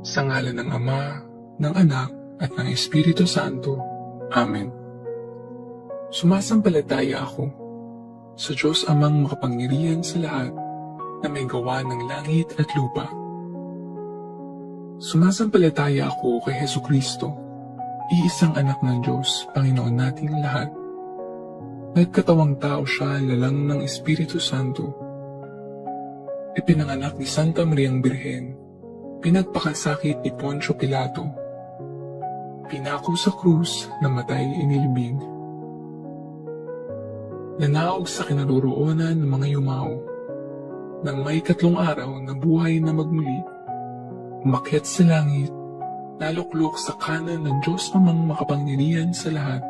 Sa ngalan ng Ama, ng Anak, at ng Espiritu Santo. Amen. Sumasampalataya ako sa Diyos Amang makapangyarihan sa lahat na may gawa ng langit at lupa. Sumasampalataya ako kay Hesukristo, iisang anak ng Diyos, Panginoon nating lahat. Nagkatawang tao siya lalang ng Espiritu Santo. Ipinanganak ni Santa Mariang Birhen, pinagpakasakit ni Poncio Pilato, pinako sa krus, namatay inilibing. Nanaog sa kinaroroonan ng mga yumao, nang may 3 araw na buhay na magmuli, umakyat sa langit, naluklok sa kanan ng Diyos Amang makapangyarihan sa lahat.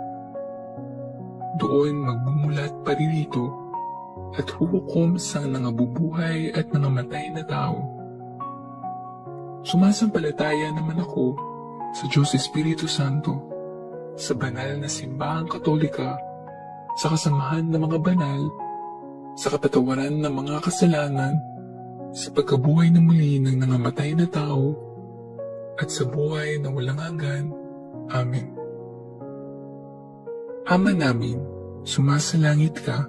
Doon magbumulat paririto at huhukom sa nangabubuhay at nangamatay na tao. Sumasampalataya naman ako sa Diyos Espiritu Santo, sa banal na simbahang Katolika, sa kasamahan ng mga banal, sa kapatawaran ng mga kasalanan, sa pagkabuhay na muli ng nangamatay na tao, at sa buhay na walang hanggan. Amen. Ama namin, sumasalangit ka,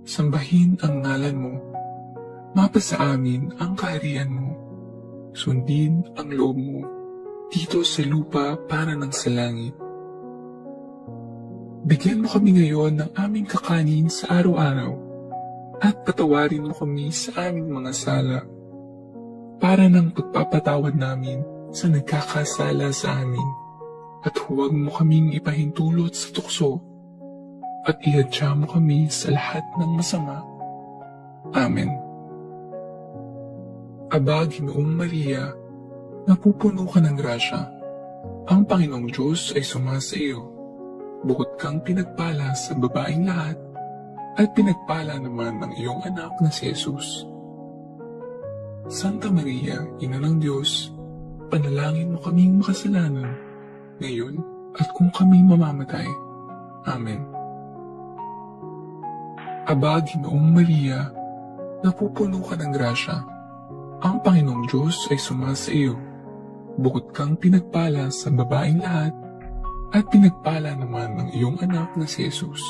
sambahin ang ngalan mo, mapasa amin ang kaharian mo, sundin ang loob mo, dito sa lupa para ng sa langit. Bigyan mo kami ngayon ng aming kakanin sa araw-araw, at patawarin mo kami sa aming mga sala, para ng pagpapatawad namin sa nagkakasala sa amin, at huwag mo kaming ipahintulot sa tukso, at ihadya mo kami sa lahat ng masama. Amen. Aba, Ginoong Maria, napupuno ka ng grasya. Ang Panginoong Diyos ay sumasa iyo. Bukod kang pinagpala sa babaeng lahat, at pinagpala naman ng iyong anak na si Jesus. Santa Maria, Ina ng Diyos, panalangin mo kaming makasalanan, ngayon at kung kami mamamatay. Amen. Aba, Ginoong Maria, napupuno ka ng grasya. Ang Panginoong Diyos ay sumasa iyo. Bukod kang pinagpala sa babaeng lahat, at pinagpala naman ng iyong anak na si Jesus.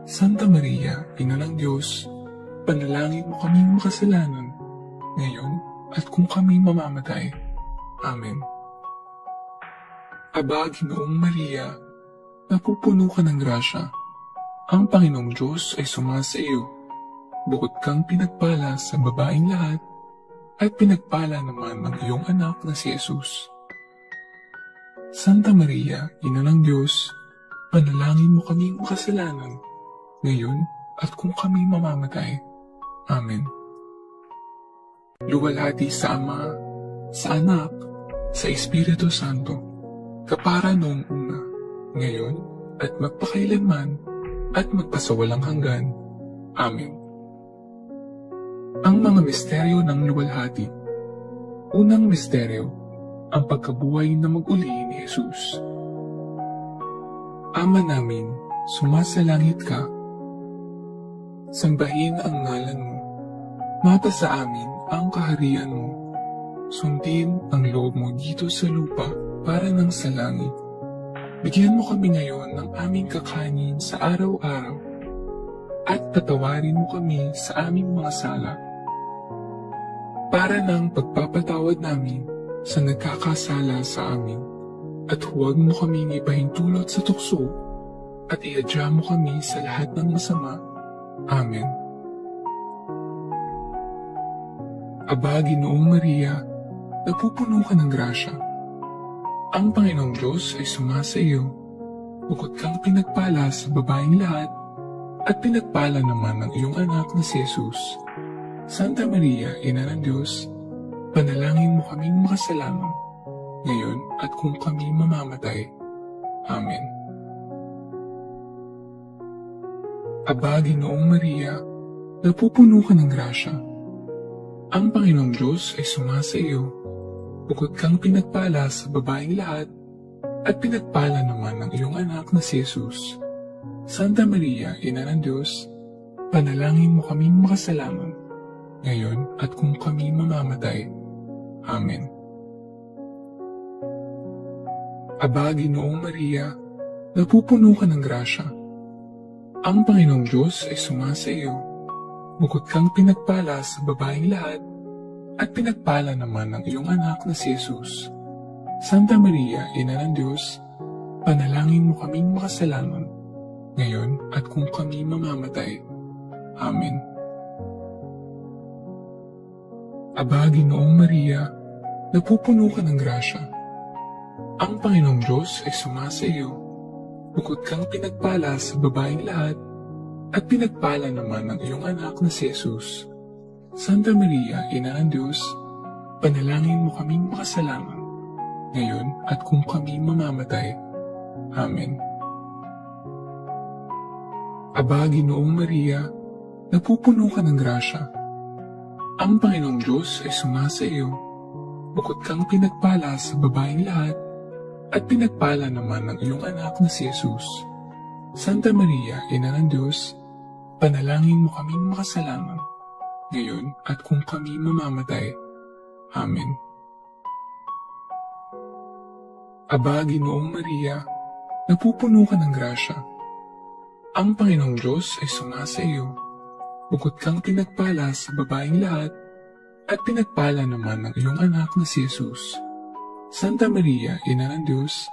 Santa Maria, Ina ng Diyos, panalangin mo kaming makasalanan, ngayon at kung kami mamamatay. Amen. Aba, Ginoong Maria, napupuno ka ng grasya. Ang Panginoong Diyos ay sumasa iyo. Bukod kang pinagpala sa babaeng lahat, at pinagpala naman ng iyong anak na si Jesus. Santa Maria, Ina ng Diyos, panalangin mo kaming makasalanan, ngayon at kung kami mamamatay. Amen. Luwalhati sa Ama, sa Anak, sa Espiritu Santo, kapara noong una, ngayon, at magpakailanman, at magpasawalang hanggan. Amen. Ang mga misteryo ng luwalhati. Unang misteryo, ang pagkabuhay na mag-uli ni Jesus. Ama namin, sumasalangit ka. Sambahin ang ngalan mo. Mapasa amin ang kaharian mo. Sundin ang loob mo dito sa lupa para ng sa langit. Bigyan mo kami ngayon ng aming kakanin sa araw-araw, at patawarin mo kami sa aming mga sala, para ng pagpapatawad namin sa nagkakasala sa amin, at huwag mo kaming ipahintulot sa tukso, at ihadya mo kami sa lahat ng masama. Amen. Aba, Ginoong Maria, napupuno ka ng grasya. Ang Panginoong Diyos ay sumasa iyo. Bukod kang pinagpala sa babaeng lahat, at pinagpala naman ng iyong anak na si Jesus. Santa Maria, Ina ng Diyos, panalangin mo kaming makasalanan, ngayon at kung kami mamamatay. Amen. Aba, Ginoong Maria, napupuno ka ng grasya. Ang Panginoong Diyos ay sumasa iyo. Bukod kang pinagpala sa babaeng lahat, at pinagpala naman ng iyong anak na si Jesus. Santa Maria, Ina ng Diyos, panalangin mo kaming makasalanan, ngayon at kung kami mamamatay. Amen. Aba, Ginoong Maria, napupuno ka ng grasya. Ang Panginoong Diyos ay sumasa iyo. Bukod kang pinagpala sa babaeng lahat, at pinagpala naman ng iyong anak na si Jesus. Santa Maria, Ina ng Diyos, panalangin mo kaming makasalanan, ngayon at kung kami mamamatay. Amen. Aba, Ginoong Maria, napupuno ka ng grasya. Ang Panginoong Diyos ay sumasa iyo. Bukod kang pinagpala sa babaeng lahat, at pinagpala naman ng iyong anak na si Jesus. Santa Maria, Ina ng Diyos, panalangin mo kaming makasalanan, ngayon at kung kami mamamatay. Amen. Aba, Ginoong Maria, napupuno ka ng grasya. Ang Panginoong Diyos ay sumasa iyo. Bukod kang pinagpala sa babaeng lahat, at pinagpala naman ng iyong anak na si Jesus. Santa Maria, Ina ng Diyos, panalangin mo kaming makasalanan, ngayon at kung kami mamamatay. Amen. Aba, Ginoong Maria, napupuno ka ng grasya. Ang Panginoong Diyos ay sumasa iyo. Bukod kang pinagpala sa babaeng lahat, at pinagpala naman ng iyong anak na si Jesus. Santa Maria, Ina ng Diyos,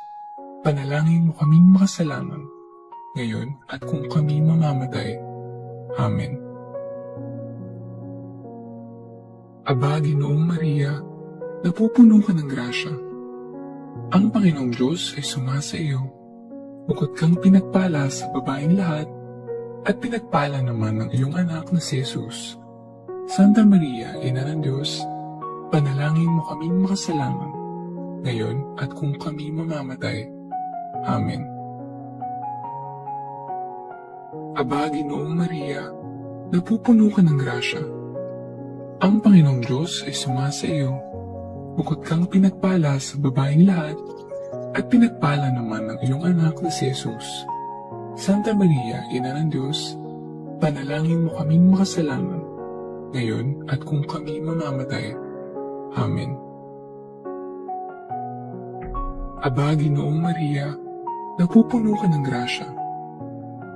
panalangin mo kaming makasalanan, ngayon at kung kami mamamatay. Amen. Aba, Ginoong Maria, napupuno ka ng grasya. Ang Panginoong Diyos ay sumasa iyo. Bukod kang pinagpala sa babaeng lahat, at pinagpala naman ng iyong anak na si Jesus. Santa Maria, Ina ng Diyos, panalangin mo kaming makasalanan, ngayon at kung kami mamamatay. Amen. Aba, Ginoong Maria, napupuno ka ng grasya. Ang Panginoong Diyos ay sumasa iyo. Bukod kang pinagpala sa babaeng lahat, at pinagpala naman ng iyong anak na si Jesus. Santa Maria, Ina ng Diyos, panalangin mo kaming makasalanan, ngayon at kung kami mamamatay. Amen. Aba, Ginoong Maria, napupuno ka ng grasya.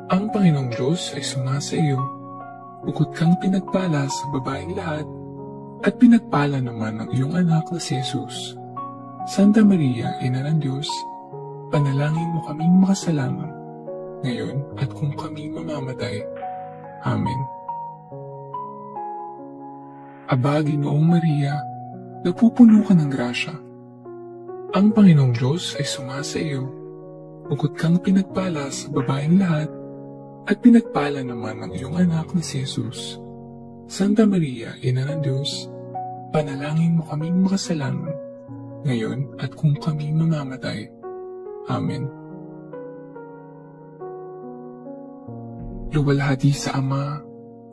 Ang Panginoong Diyos ay sumasa iyo. Bukod kang pinagpala sa babaeng lahat, at pinagpala naman ng iyong anak na si Jesus. Santa Maria, Ina ng Diyos, panalangin mo kaming makasalanan, ngayon at kung kami mamamatay. Amen. Aba, Ginoong Maria, napupuno ka ng grasya. Ang Panginoong Diyos ay sumasa iyo. Bukod kang pinagpala sa babaeng lahat, at pinagpala naman ng iyong anak na si Jesus. Santa Maria, Ina ng Diyos, panalangin mo kaming makasalanan, ngayon at kung kami mamamatay. Amen. Luwalhati sa Ama,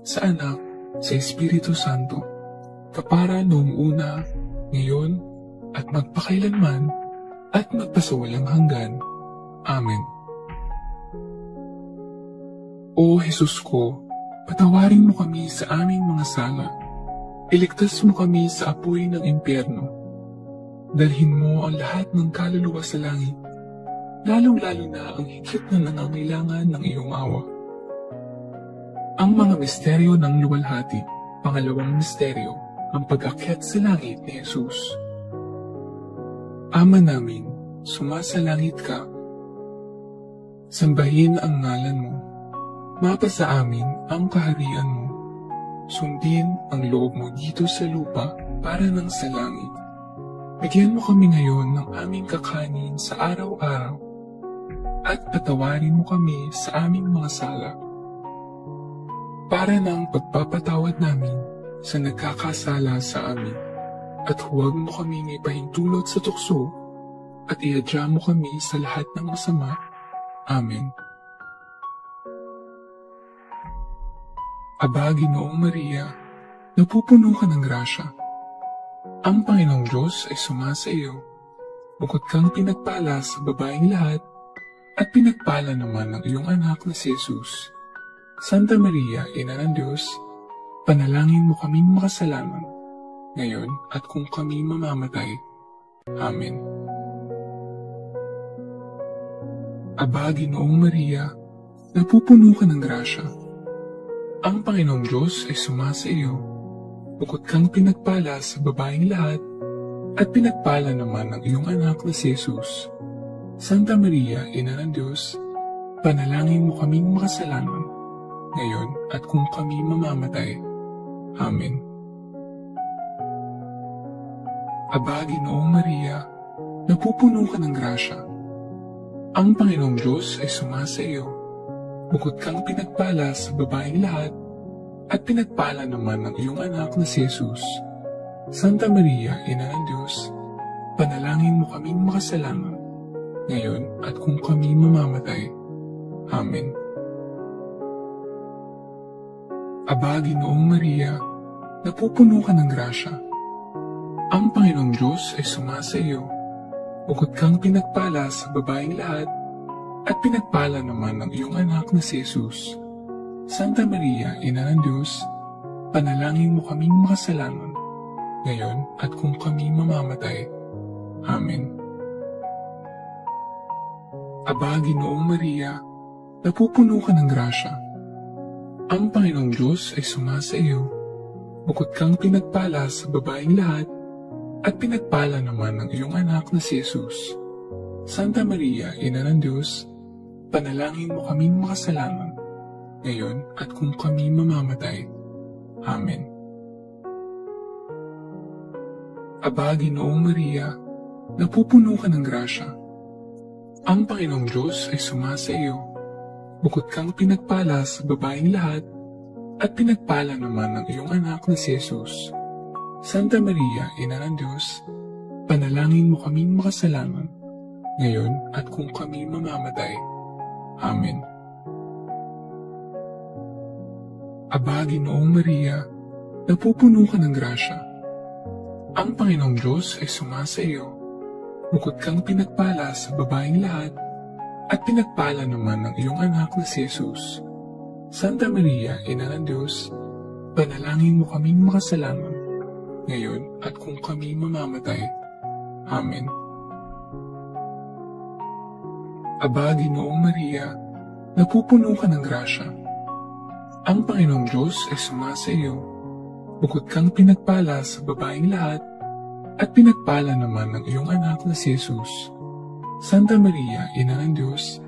sa Anak, sa Espiritu Santo, kapara noong una, ngayon, at magpakailanman, at magpasawalang hanggan. Amen. O Jesus ko, patawarin mo kami sa aming mga sala. Iligtas mo kami sa apoy ng impyerno. Dalhin mo ang lahat ng kaluluwa sa langit, lalong-lalo na ang higit na nangangailangan ng iyong awa. Ang mga misteryo ng luwalhati. Pangalawang misteryo, ang pag-akyat sa langit ni Jesus. Ama namin, sumasalangit ka. Sambahin ang ngalan mo. Mapasa amin ang kaharian mo. Sundin ang loob mo dito sa lupa para ng sa langit. Bigyan mo kami ngayon ng aming kakanin sa araw-araw at patawarin mo kami sa aming mga sala para ng pagpapatawad namin sa nagkakasala sa amin. At huwag mo kaming ipahintulot sa tukso at iadya mo kami sa lahat ng masama. Amen. Aba, Ginoong Maria, napupuno ka ng grasya. Ang Panginoong Diyos ay sumasa iyo. Bukod kang pinagpala sa babaeng lahat, at pinagpala naman ng iyong anak na si Jesus. Santa Maria, Ina ng Diyos, panalangin mo kaming makasalanan, ngayon at kung kami mamamatay. Amen. Aba, Ginoong Maria, napupuno ka ng grasya. Ang Panginoong Diyos ay sumasa iyo. Bukod kang pinagpala sa babaeng lahat, at pinagpala naman ang iyong anak na si Jesus. Santa Maria, Ina ng Diyos, panalangin mo kaming makasalanan, ngayon at kung kami mamamatay. Amen. Aba, Ginoong Maria, napupuno ka ng grasya. Ang Panginoong Diyos ay sumasa iyo. Bukod kang pinagpala sa babaeng lahat, at pinagpala naman ang iyong anak na si Jesus. Santa Maria, Ina ng Diyos, panalangin mo kaming makasalanan, ngayon at kung kami mamamatay. Amen. Aba, Ginoong Maria, napupuno ka ng grasya. Ang Panginoong Diyos ay sumasa iyo. Bukod kang pinagpala sa babaeng lahat, at pinagpala naman ang iyong anak na si Jesus. Santa Maria, Ina ng Diyos, panalangin mo kaming makasalanan, ngayon at kung kami mamamatay. Amen. Aba, Ginoong Maria, napupuno ka ng grasya. Ang Panginoong Diyos ay sumasa iyo. Bukod kang pinagpala sa babaeng lahat, at pinagpala naman ang iyong anak na si Jesus. Santa Maria, Ina ng Diyos, panalangin mo kaming makasalanan, ngayon at kung kami mamamatay. Amen. Aba, Ginoong Maria, napupuno ka ng grasya. Ang Panginoong Diyos ay sumasa iyo. Bukod kang pinagpala sa babaeng lahat, at pinagpala naman ang iyong anak na si Jesus. Santa Maria, Ina ng Diyos, panalangin mo kaming makasalanan, ngayon at kung kami mamamatay. Amen. Aba, Ginoong Maria, napupuno ka ng grasya. Ang Panginoong Diyos ay sumasa iyo. Bukod kang pinagpala sa babaeng lahat, at pinagpala naman ang iyong anak na si Jesus. Santa Maria, Ina ng Diyos, panalangin mo kaming makasalanan, ngayon at kung kami mamamatay. Amen. Aba, Ginoong Maria, napupuno ka ng grasya. Ang Panginoong Diyos ay sumasa iyo. Bukod kang pinagpala sa babaeng lahat, at pinagpala naman ang iyong anak na si Jesus. Santa Maria, Ina ng Diyos,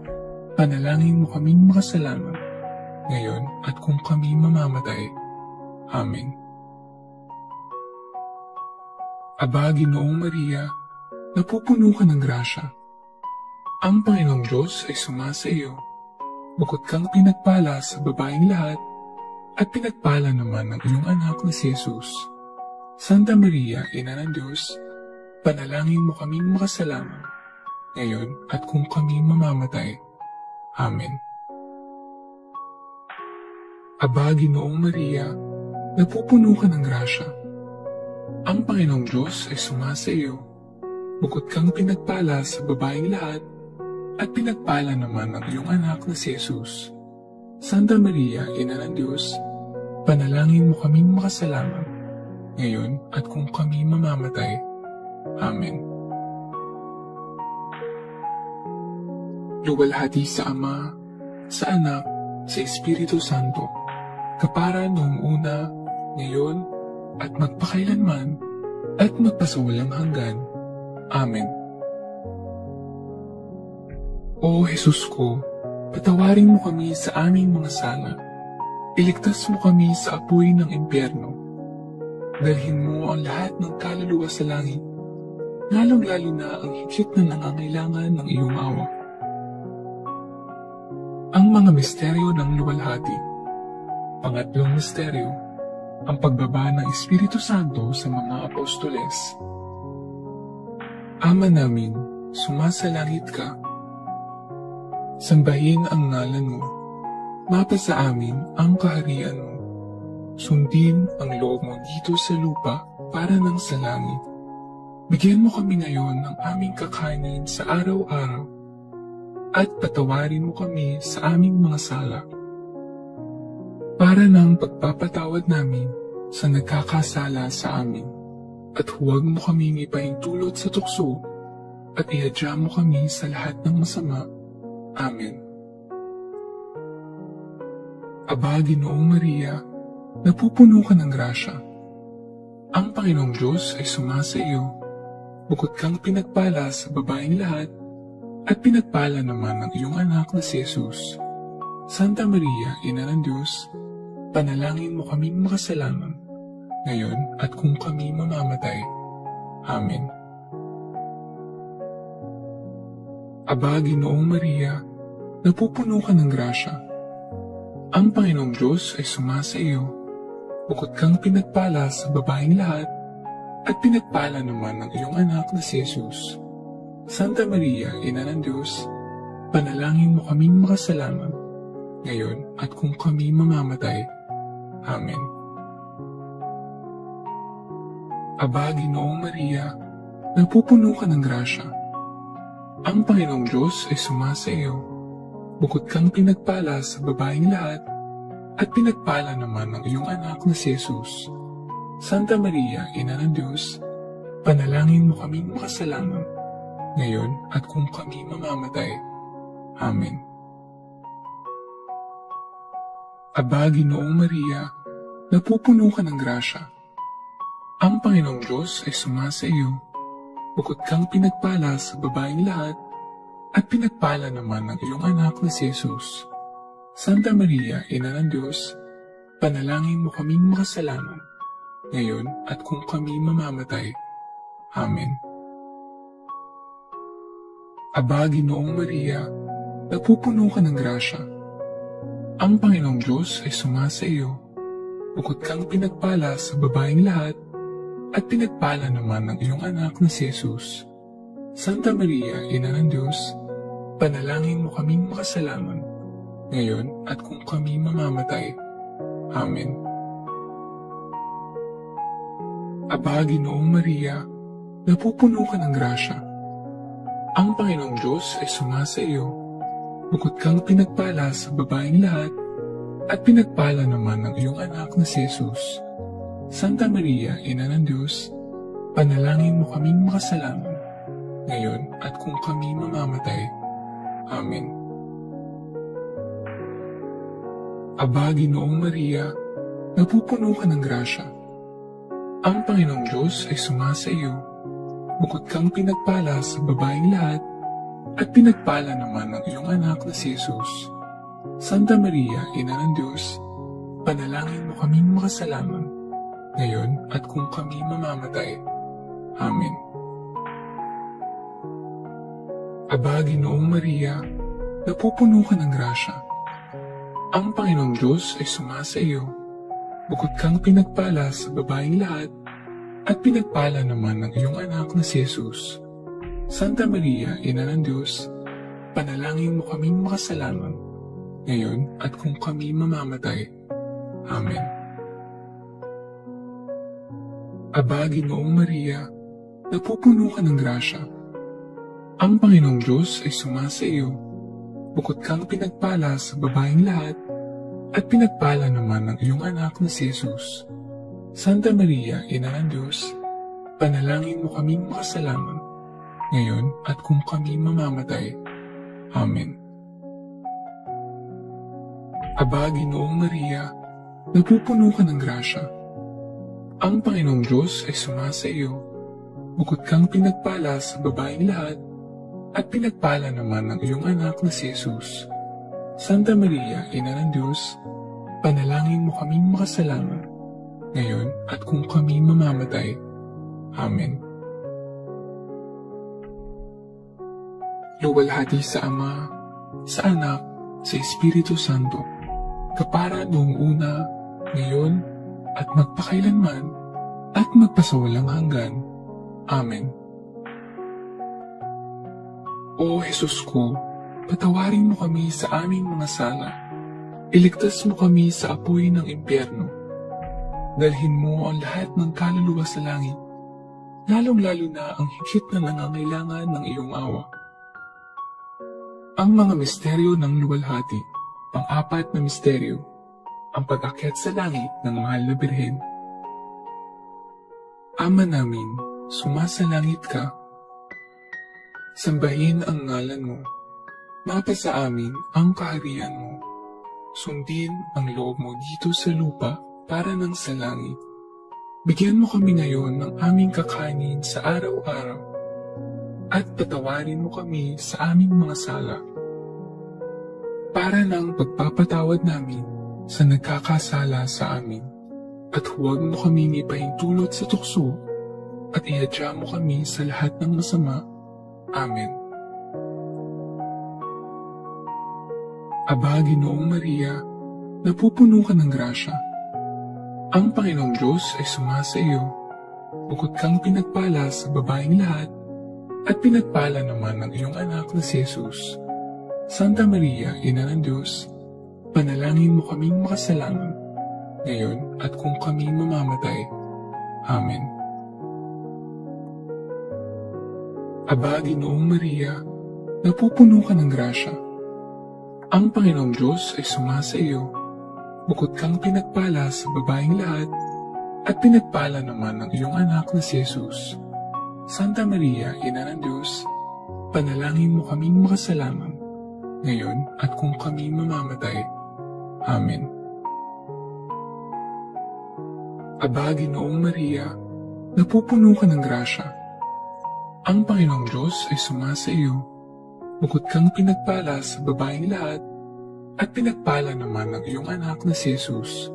panalangin mo kaming makasalanan, ngayon at kung kami mamamatay. Amen. Aba, Ginoong Maria, napupuno ka ng grasya. Ang Panginoong Diyos ay sumasa iyo. Bukod kang pinagpala sa babaeng lahat, at pinagpala naman ang iyong anak na si Jesus. Santa Maria, Ina ng Diyos, panalangin mo kaming makasalanan, ngayon at kung kami mamamatay. Amen. Aba, Ginoong Maria, napupuno ka ng grasya. Ang Panginoong Diyos ay sumasa iyo. Bukod kang pinagpala sa babaeng lahat, at pinagpala naman ang iyong anak na si Jesus. Santa Maria, Ina ng Diyos, panalangin mo kaming makasalanan, ngayon at kung kami mamamatay. Amen. Luwalhati sa Ama, sa Anak, sa Espiritu Santo, kapara noong una, ngayon, at magpakailanman, at magpasawalang hanggan. Amen. O Jesus ko, patawarin mo kami sa aming mga sala. Iligtas mo kami sa apoy ng impyerno. Dalhin mo ang lahat ng kaluluwa sa langit, lalong-lalo na ang higit na nangangailangan ng iyong awa. Ang mga misteryo ng luwalhati. Pangatlong misteryo, ang pagbaba ng Espiritu Santo sa mga apostoles. Ama namin, sumasalangit ka. Sambahin ang ngalan mo. Mapasa amin ang kaharian mo. Sundin ang loob mo dito sa lupa para ng sa langit. Bigyan mo kami ngayon ng aming kakanin sa araw-araw at patawarin mo kami sa aming mga sala para ng pagpapatawad namin sa nagkakasala sa amin. at huwag mo kaming ipahintulot sa tukso, at ihadya mo kami sa lahat ng masama. Amen. Aba, Ginoong Maria, napupuno ka ng grasya. Ang Panginoong Diyos ay sumasa iyo. Bukod kang pinagpala sa babaeng lahat, at pinagpala naman ng iyong anak na si Jesus. Santa Maria, Ina ng Diyos, panalangin mo kaming makasalanan, ngayon at kung kami mamamatay. Amen. Aba, Ginoong Maria, napupuno ka ng grasya. Ang Panginoong Diyos ay sumasa iyo. Bukod kang pinagpala sa babaeng lahat, at pinagpala naman ng iyong anak na si Jesus. Santa Maria, Ina ng Diyos, panalangin mo kaming makasalanan, ngayon at kung kami mamamatay. Amen. Aba, Ginoong Maria, napupuno ka ng grasya. Ang Panginoong Diyos ay sumasa iyo. Bukod kang pinagpala sa babaeng lahat, at pinagpala naman ng iyong anak na si Jesus. Santa Maria, Ina ng Diyos, panalangin mo kaming makasalanan, ngayon at kung kami mamamatay. Amen. Aba, Ginoong Maria, napupuno ka ng grasya. Ang Panginoong Diyos ay sumasa iyo. Bukod kang pinagpala sa babaeng lahat, at pinagpala naman ng iyong anak na si Jesus. Santa Maria, Ina ng Diyos, panalangin mo kaming makasalanan, ngayon at kung kami mamamatay. Amen. Aba, Ginoong Maria, napupuno ka ng grasya. Ang Panginoong Diyos ay sumasa iyo. Bukod kang pinagpala sa babaeng lahat, at pinagpala naman ng iyong anak na si Jesus. Santa Maria, Ina ng Diyos, panalangin mo kaming makasalanan, ngayon at kung kami mamamatay. Amen. Aba, Ginoong Maria, napupuno ka ng grasya. Ang Panginoong Diyos ay sumasa iyo. Bukod kang pinagpala sa babaeng lahat, at pinagpala naman ng iyong anak na si Jesus. Santa Maria, Ina ng Diyos, panalangin mo kaming makasalanan, ngayon at kung kami mamamatay. Amen. Aba, Ginoong Maria, napupuno ka ng grasya. Ang Panginoong Diyos ay sumasa iyo. Bukod kang pinagpala sa babaeng lahat, at pinagpala naman ng iyong anak na si Jesus. Santa Maria, Ina ng Diyos, panalangin mo kaming makasalanan, ngayon at kung kami mamamatay. Amen. Aba, Ginoong Maria, napupuno ka ng grasya. Ang Panginoong Diyos ay sumasa iyo. Bukod kang pinagpala sa babaeng lahat, at pinagpala naman ng iyong anak na si Jesus. Santa Maria, Ina ng Diyos, panalangin mo kaming makasalanan, ngayon at kung kami mamamatay. Amen. Aba, Ginoong Maria, napupuno ka ng grasya. Ang Panginoong Diyos ay sumasa iyo. Bukod kang pinagpala sa babaeng lahat, at pinagpala naman ng iyong anak na si Jesus. Santa Maria, Ina ng Diyos, panalangin mo kaming makasalanan, ngayon at kung kami mamamatay. Amen. Aba, Ginoong Maria, napupuno ka ng grasya. Ang Panginoong Diyos ay sumasa iyo. Bukod kang pinagpala sa babaeng lahat, at pinagpala naman ng iyong anak na si Jesus. Santa Maria, Ina ng Diyos, panalangin mo kaming makasalanan, ngayon at kung kami mamamatay. Amen. Luwalhati sa Ama, sa Anak, sa Espiritu Santo, kapara noong una, ngayon, at magpakailanman, at magpasawalang hanggan. Amen. O Jesus ko, patawarin mo kami sa aming mga sala. Iligtas mo kami sa apoy ng impyerno. Dalhin mo ang lahat ng kaluluwa sa langit, lalong-lalo na ang higit na nangangailangan ng iyong awa. Ang mga misteryo ng luwalhati, pang-apat na misteryo, ang pag-akyat sa langit ng mahal na Birhen. Ama namin, sumasalangit ka. Sambahin ang ngalan mo. Mapasa amin ang kaharian mo. Sundin ang loob mo dito sa lupa para ng sa langit. Bigyan mo kami ngayon ng aming kakanin sa araw-araw at patawarin mo kami sa aming mga sala para ng pagpapatawad namin sa nagkakasala sa amin. At huwag mo kami ipahintulot sa tukso at ihadya mo kami sa lahat ng masama. Amen. Aba, Ginoong Maria, napupuno ka ng grasya. Ang Panginoong Diyos ay sumasa iyo. Bukod kang pinagpala sa babaeng lahat, at pinagpala naman ng iyong anak na si Jesus. Santa Maria, Ina ng Diyos, panalangin mo kaming makasalanan, ngayon at kung kami mamamatay. Amen. Aba, Ginoong Maria, napupuno ka ng grasya. Ang Panginoong Diyos ay sumasa iyo. Bukod kang pinagpala sa babaeng lahat, at pinagpala naman ng iyong anak na si Jesus. Santa Maria, Ina ng Diyos, panalangin mo kaming makasalanan, ngayon at kung kami mamamatay. Amen. Aba, Ginoong Maria, napupuno ka ng grasya. Ang Panginoong Diyos ay sumasa iyo. Bukod kang pinagpala sa babaeng lahat, at pinagpala naman ng iyong anak na si Jesus.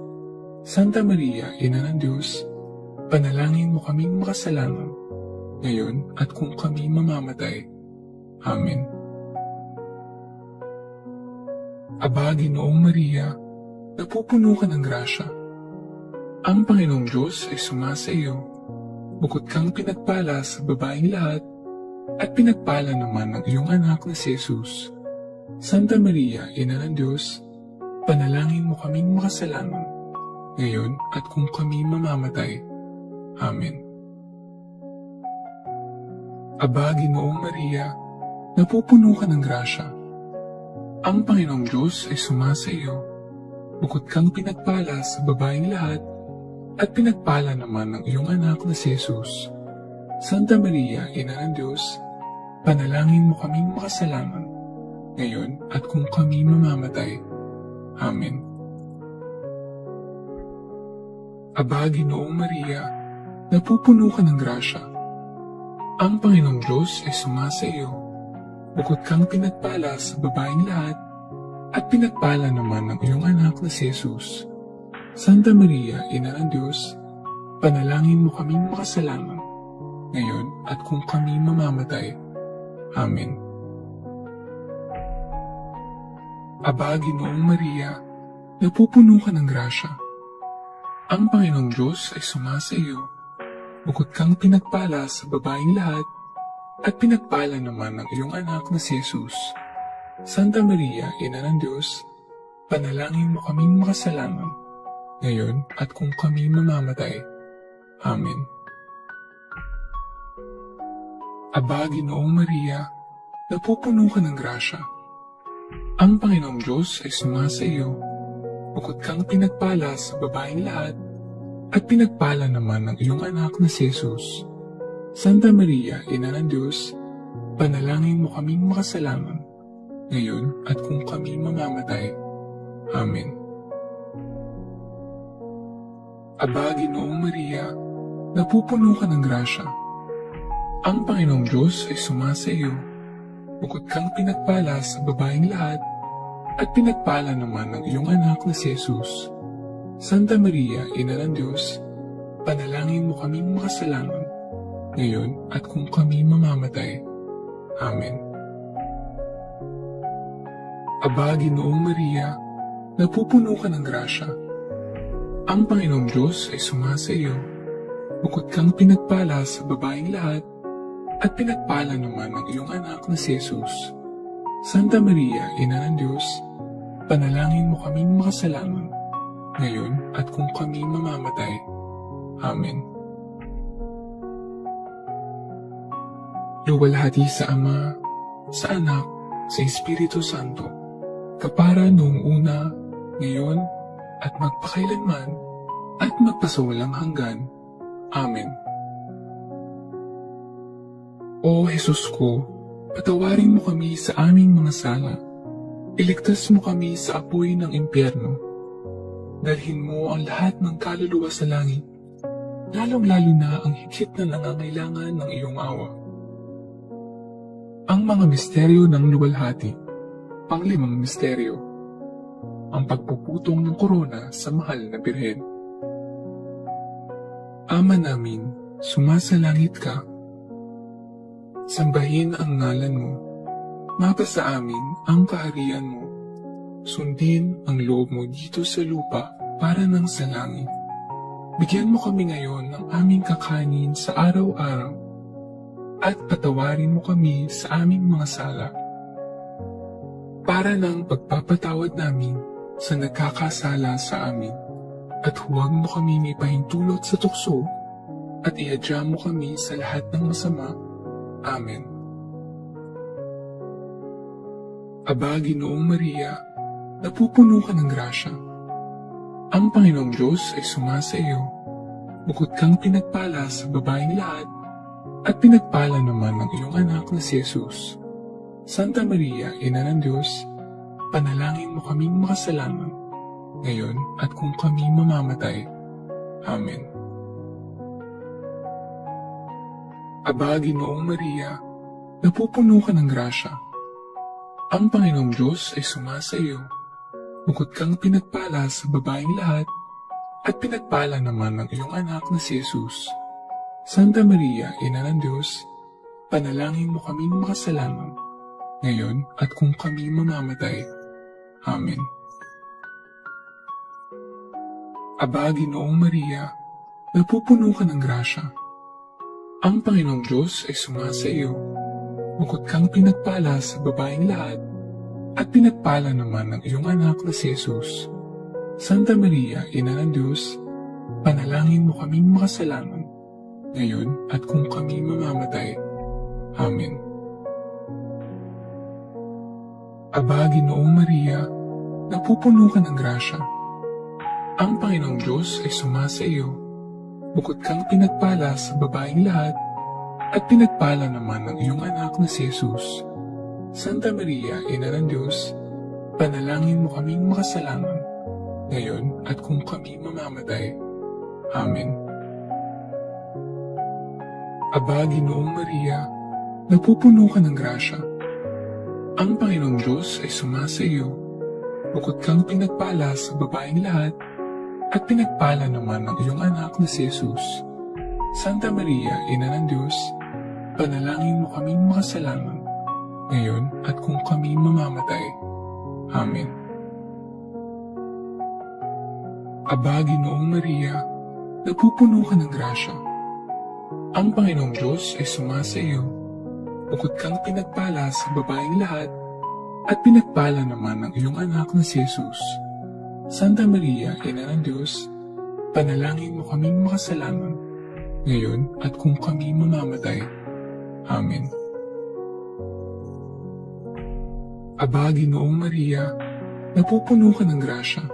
Santa Maria, Ina ng Diyos, panalangin mo kaming makasalanan, ngayon at kung kami mamamatay. Amen. Aba, Ginoong Maria, napupuno ka ng grasya. Ang Panginoong Diyos ay sumasa iyo. Bukod kang pinagpala sa babaeng lahat, at pinagpala naman ng iyong anak na si Jesus. Santa Maria, Ina ng Diyos, panalangin mo kaming makasalanan, ngayon at kung kami mamamatay. Amen. Aba, Ginoong Maria, napupuno ka ng grasya. Ang Panginoong Diyos ay sumasa iyo. Bukod kang pinagpala sa babaeng lahat, at pinagpala naman ng iyong anak na si Jesus. Santa Maria, Ina ng Diyos, panalangin mo kaming makasalanan, ngayon at kung kami mamamatay. Amen. Aba, Ginoong Maria, napupuno ka ng grasya. Ang Panginoong Diyos ay sumasa iyo. Bukod kang pinagpala sa babaeng lahat, at pinagpala naman ng iyong anak na si Jesus. Santa Maria, Ina ng Diyos, panalangin mo kaming makasalanan, ngayon at kung kami mamamatay. Amen. Aba, Ginoong Maria, napupuno ka ng grasya. Ang Panginoong Diyos ay sumasa iyo. Bukod kang pinagpala sa babaeng lahat, at pinagpala naman ng iyong anak na si Jesus. Santa Maria, Ina ng Diyos, panalangin mo kaming makasalanan, ngayon at kung kami mamamatay. Amen. Aba, Ginoong Maria, napupuno ka ng grasya. Ang Panginoong Diyos ay sumasa iyo. Bukod kang pinagpala sa babaeng lahat, at pinagpala naman ng iyong anak na si Jesus. Santa Maria, Ina ng Diyos, panalangin mo kaming makasalanan, ngayon at kung kami mamamatay. Amen. Aba, Ginoong Maria, napupuno ka ng grasya. Ang Panginoong Diyos ay sumasa iyo. Bukod kang pinagpala sa babaeng lahat, at pinagpala naman ng iyong anak na si Jesus. Santa Maria, Ina ng Diyos, panalangin mo kaming makasalanan, ngayon at kung kami mamamatay. Amen. Aba, Ginoong Maria, napupuno ka ng grasya. Ang Panginoong Diyos ay sumasa iyo. Bukod kang pinagpala sa babaeng lahat, at pinagpala naman ng iyong anak na si Jesus. Santa Maria, Ina ng Diyos, panalangin mo kaming makasalanan, ngayon at kung kami mamamatay. Amen. Luwalhati sa Ama, sa Anak, sa Espiritu Santo, kapara noong una, ngayon, at magpakailanman, at magpasawalang hanggan. Amen. O Jesus ko, patawarin mo kami sa aming mga sala. Iligtas mo kami sa apoy ng impyerno. Dalhin mo ang lahat ng kaluluwa sa langit, lalong-lalo na ang higit na nangangailangan ng iyong awa. Ang mga misteryo ng luwalhati. Panglimang misteryo. Ang pagpuputong ng korona sa mahal na birhen. Ama namin, sumasalangit ka. Sambahin ang ngalan mo. Mapasa amin ang kaharian mo. Sundin ang loob mo dito sa lupa para nang sa langit. Bigyan mo kami ngayon ng aming kakanin sa araw-araw at patawarin mo kami sa aming mga sala para nang pagpapatawad namin sa nagkakasala sa amin. At huwag mo kami ipahintulot sa tukso at ihadya mo kami sa lahat ng masama. Amen. Aba, Ginoong Maria, napupuno ka ng grasya. Ang Panginoong Diyos ay sumasa iyo. Bukod kang pinagpala sa babaeng lahat, at pinagpala naman ng iyong anak na si Jesus. Santa Maria, Ina ng Diyos, panalangin mo kaming makasalanan, ngayon at kung kami mamamatay. Amen. Aba, Ginoong Maria, napupuno ka ng grasya. Ang Panginoong Diyos ay sumasa iyo. Bukod kang pinagpala sa babaeng lahat, at pinagpala naman ng iyong anak na si Jesus. Santa Maria, Ina ng Diyos, panalangin mo kaming makasalanan, ngayon at kung kami mamamatay. Amen. Aba, Ginoong Maria, napupuno ka ng grasya. Ang Panginoong Diyos ay sumasa iyo. Bukod kang pinagpala sa babaeng lahat, at pinagpala naman ng iyong anak na si Jesus. Santa Maria, Ina ng Diyos, panalangin mo kaming makasalanan, ngayon at kung kami mamamatay. Amen. Aba, Ginoong Maria, napupuno ka ng grasya. Ang Panginoong Diyos ay sumasa iyo. Bukod kang pinagpala sa babaeng lahat, at pinagpala naman ng iyong anak na si Jesus. Santa Maria, Ina ng Diyos, panalangin mo kaming makasalanan, ngayon at kung kami mamamatay. Amen. Aba, Ginoong Maria, napupuno ka ng grasya. Ang Panginoong Diyos ay sumasa iyo. Bukod kang pinagpala sa babaeng lahat, at pinagpala naman ng iyong anak na si Jesus. Santa Maria, Ina ng Diyos, panalangin mo kaming makasalanan, ngayon at kung kami mamamatay. Amen. Aba, Ginoong Maria, napupuno ka ng grasya. Ang Panginoong Diyos ay sumasa iyo. Bukod kang pinagpala sa babaeng lahat, at pinagpala naman ng iyong anak na si Jesus. Santa Maria, Ina ng Diyos, panalangin mo kaming makasalanan, ngayon at kung kami mamamatay. Amen. Aba, Ginoong Maria, napupuno ka ng grasya.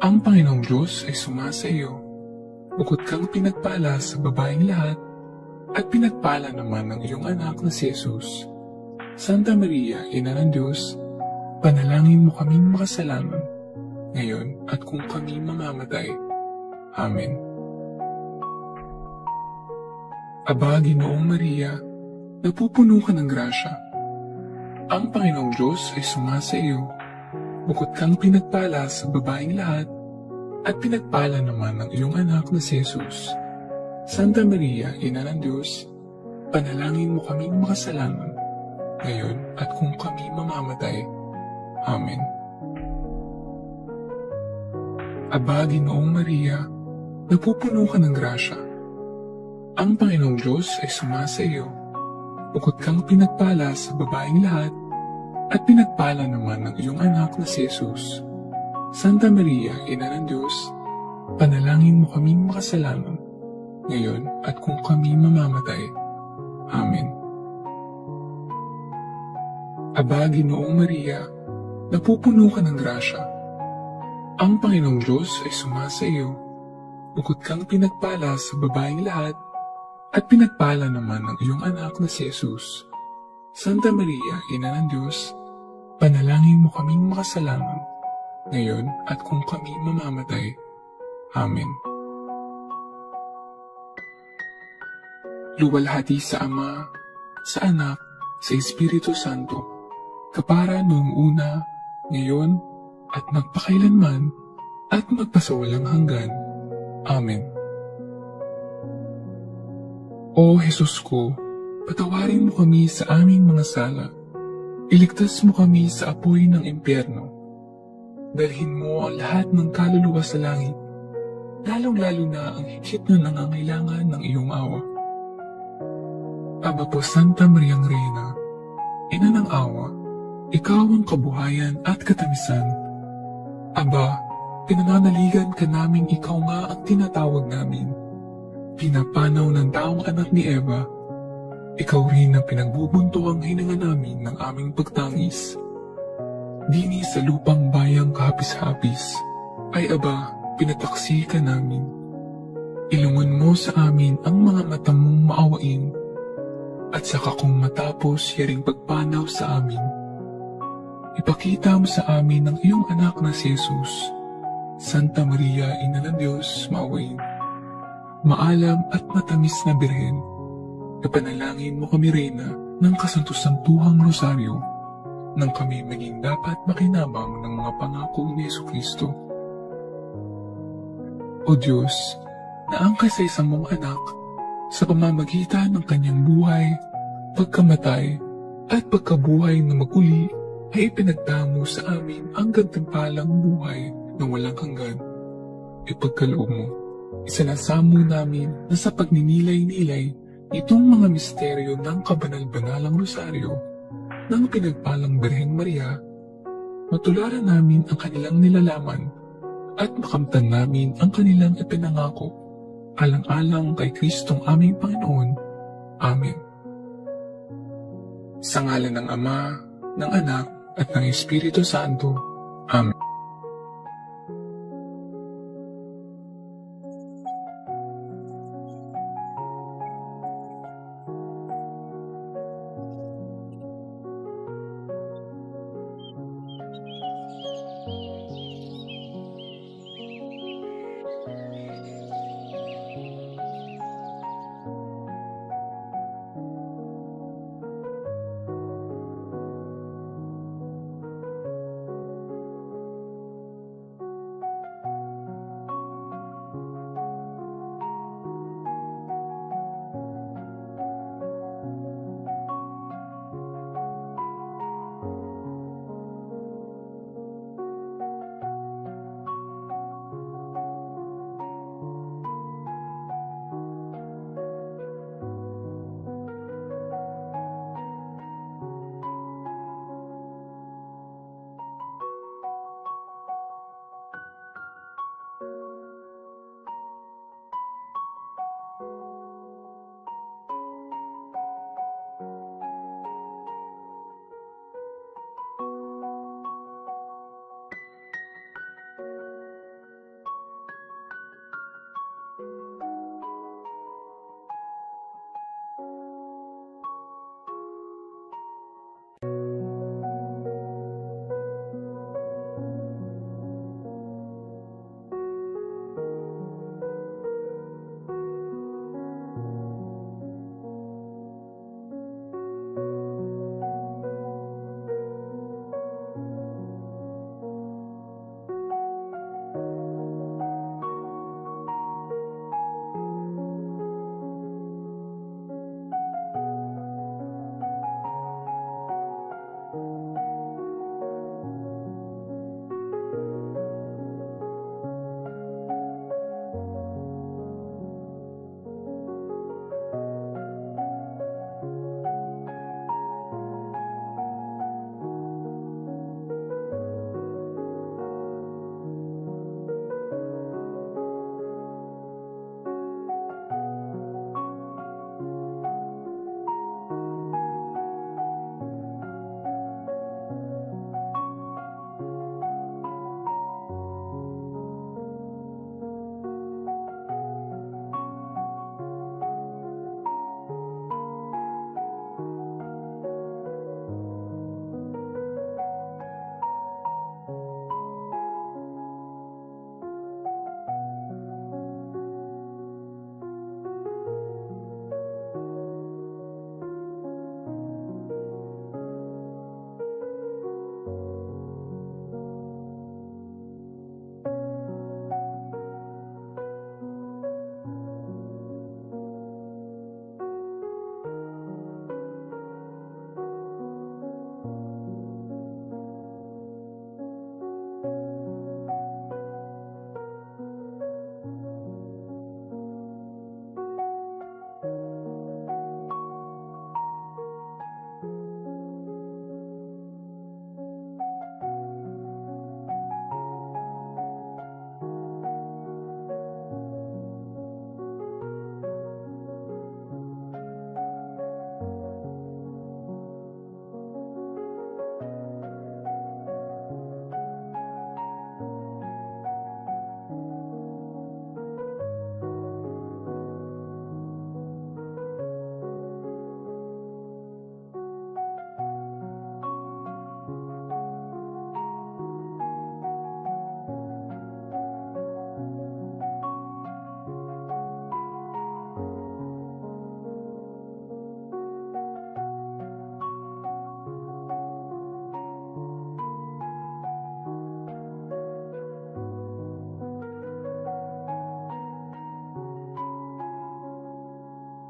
Ang Panginoong Diyos ay sumasa iyo. Bukod kang pinagpala sa babaeng lahat, at pinagpala naman ng iyong anak na si Jesus. Santa Maria, Ina ng Diyos, panalangin mo kaming makasalanan, ngayon at kung kami mamamatay. Amen. Aba, Ginoong Maria, napupuno ka ng grasya. Ang Panginoong Diyos ay sumasa iyo. Bukod kang pinagpala sa babaeng lahat, at pinagpala naman ng iyong anak na si Jesus. Santa Maria, Ina ng Diyos, panalangin mo kaming makasalanan, ngayon at kung kami mamamatay. Amen. Aba, Ginoong Maria, napupuno ka ng grasya. Ang Panginoong Diyos ay sumasa iyo. Bukod kang pinagpala sa babaeng lahat, at pinagpala naman ng iyong anak na si Jesus. Santa Maria, Ina ng Diyos, panalangin mo kaming makasalanan, ngayon at kung kami mamamatay. Amen. Aba, Ginoong Maria, napupuno ka ng grasya. Ang Panginoong Diyos ay sumasa iyo. Bukod kang pinagpala sa babaeng lahat, at pinagpala naman ng iyong anak na si Jesus. Santa Maria, Ina ng Diyos, panalangin mo kaming makasalanan, ngayon at kung kami mamamatay. Amen. Luwalhati sa Ama, sa Anak, sa Espiritu Santo, kapara noong una, ngayon, at magpakailanman, at magpasawalang hanggan. Amen. O Jesus ko, patawarin mo kami sa aming mga sala. Iligtas mo kami sa apoy ng impyerno. Dalhin mo ang lahat ng kaluluwa sa langit, lalong-lalo na ang higit na nangangailangan ng iyong awa. Aba po Santa Mariang Reyna, Ina ng awa, ikaw ang kabuhayan at katamisan. Aba, pinananaligan ka namin ikaw nga ang tinatawag namin. Pinapanaw ng taong anak ni Eva, ikaw rin ang pinagbubuntuang hininga namin ng aming pagtangis. Dini sa lupang bayang kahapis-hapis, ay aba, pinataksi ka namin. Ilungan mo sa amin ang mga mata mong maawain, at saka kung matapos yaring pagpanaw sa amin, ipakita mo sa amin ang iyong anak na si Jesus. Santa Maria, Ina ng Diyos, maawain. Maalam at matamis na Birhen, napanalangin mo kami, Reyna, ng kasanto-santuhang rosaryo, nang kami maging dapat makinabang ng mga pangako ni Jesucristo. O Diyos, na angkay sa isang mong anak, sa pamamagitan ng kanyang buhay, pagkamatay, at pagkabuhay na maguli, ay ipinagdamo sa amin ang gantimpalang buhay na walang hanggan. Ipagkaloob mo, isinasamo namin na sa pagninilay-nilay itong mga misteryo ng kabanal-banalang rosaryo ng pinagpalang Birheng Maria, matularan namin ang kanilang nilalaman at makamtan namin ang kanilang ipinangako, alang-alang kay Kristong aming Panginoon. Amen. Sa ngalan ng Ama, ng Anak, at ng Espiritu Santo.